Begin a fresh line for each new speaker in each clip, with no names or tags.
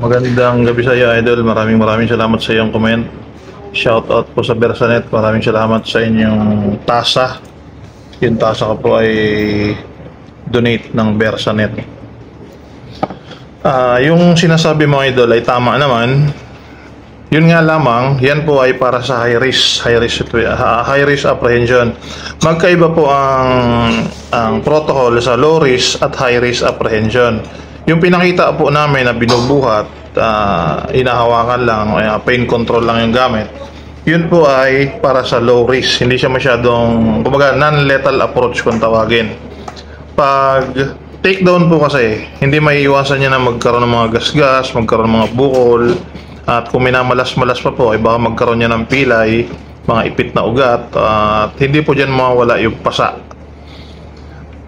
Magandang gabi sa iyo, Idol. Maraming salamat sa iyong comment. Shoutout po sa Bersanet. Maraming salamat sa inyong tasa. Yung tasa ko po ay donate ng Bersanet. Yung sinasabi mo, Idol, ay tama naman. Yun nga lamang, yan po ay para sa high risk apprehension. Magkaiba po ang protocol sa low risk at high risk apprehension. Yung pinakita po namin na binubuhat, inahawakan lang, pain control lang yung gamit, yun po ay para sa low risk. Hindi siya masyadong, kumbaga, non-lethal approach kung tawagin. Pag takedown po kasi, hindi maiiwasan niya na magkaroon ng mga gasgas, magkaroon ng mga bukol, at kung minamalas-malas pa po, ay baka magkaroon niya ng pilay, mga ipit na ugat, at hindi po dyan mawawala yung pasa.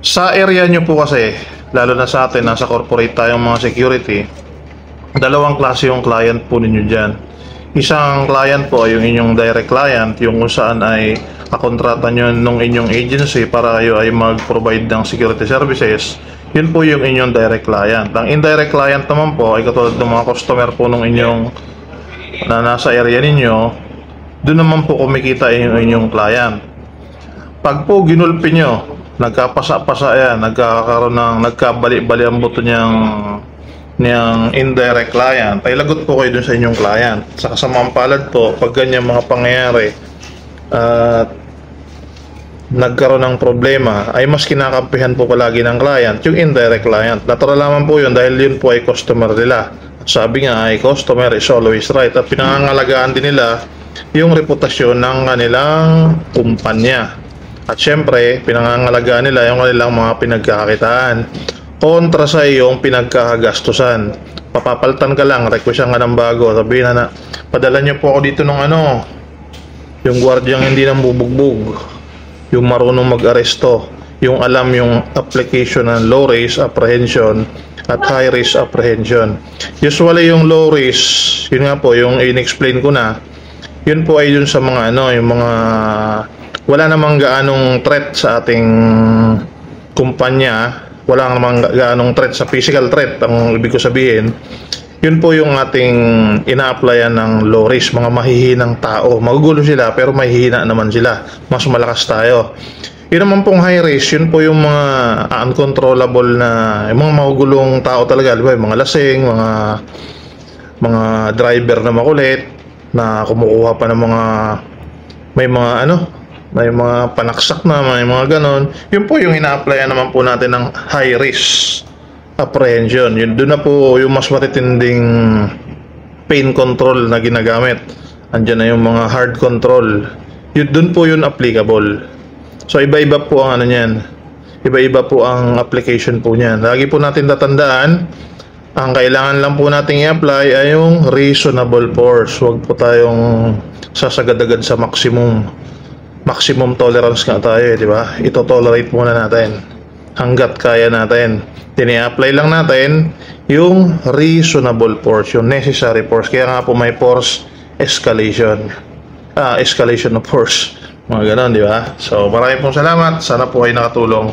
Sa area nyo po kasi, lalo na sa atin, nasa corporate tayong mga security, dalawang klase yung client po ninyo dyan. Isang client po ay yung inyong direct client, yung kung saan ay kakontrata nyo nung inyong agency para kayo ay mag-provide ng security services. Yun po yung inyong direct client. Ang indirect client naman po ay katulad ng mga customer po nung inyong na nasa area ninyo, doon naman po kumikita yung inyong client. Pag po ginulpi nyo, nagkapasa-pasa yan, nagkakaroon ng nagkabali-bali ang buto niyang indirect client, ay lagot po kayo dun sa inyong client. Sa kasamang palad po, pag ganyan mga pangyayari at nagkaroon ng problema, ay mas kinakampihan po palagi ng client yung indirect client. Natural naman po yun dahil yun po ay customer nila. Sabi nga ay customer is always right, at pinangangalagaan din nila yung reputasyon ng kanilang kumpanya. At syempre, pinangangalagaan nila yung kanilang mga pinagkakakitaan kontra sa iyong pinagkakagastusan. Papapaltan ka lang, requestan ka ng bago, sabihin na, padala nyo po ako dito ng yung gwardyang hindi nang bubugbog, yung marunong mag-aresto, yung alam yung application ng low risk apprehension at high risk apprehension. Usually yung low risk, yun nga po, yung in-explain ko na, yun po ay yun sa mga yung mga wala namang gaanong threat sa ating kumpanya, wala namang gaanong threat sa physical threat, ang ibig ko sabihin, yun po yung ating ina-applyan ng low risk, mga mahihinang tao. Magugulo sila pero mahihina naman sila, mas malakas tayo. Yun naman pong high risk, yun po yung mga uncontrollable na, yung mga magugulong tao talaga, di ba? Yung mga lasing, mga driver na makulit, na kumukuha pa ng may mga panaksak na, may mga ganon. Yun po yung ina-applyan naman po natin ng high risk apprehension. Yun, doon na po yung mas matitinding pain control na ginagamit. Andyan na yung mga hard control. Yun, doon po yun applicable. So iba-iba po ang niyan. Iba-iba po ang application po niyan. Lagi po natin tatandaan, ang kailangan lang po nating i-apply ay yung reasonable force. Huwag po tayong sasagad-agad sa maximum tolerance nga tayo, di ba? Ito tolerate muna natin hanggat kaya natin. Tini-apply lang natin yung reasonable force, yung necessary force. Kaya nga po may force escalation. Escalation of force. Mga ganon, di ba? So, maraming pong salamat. Sana po ay nakatulong.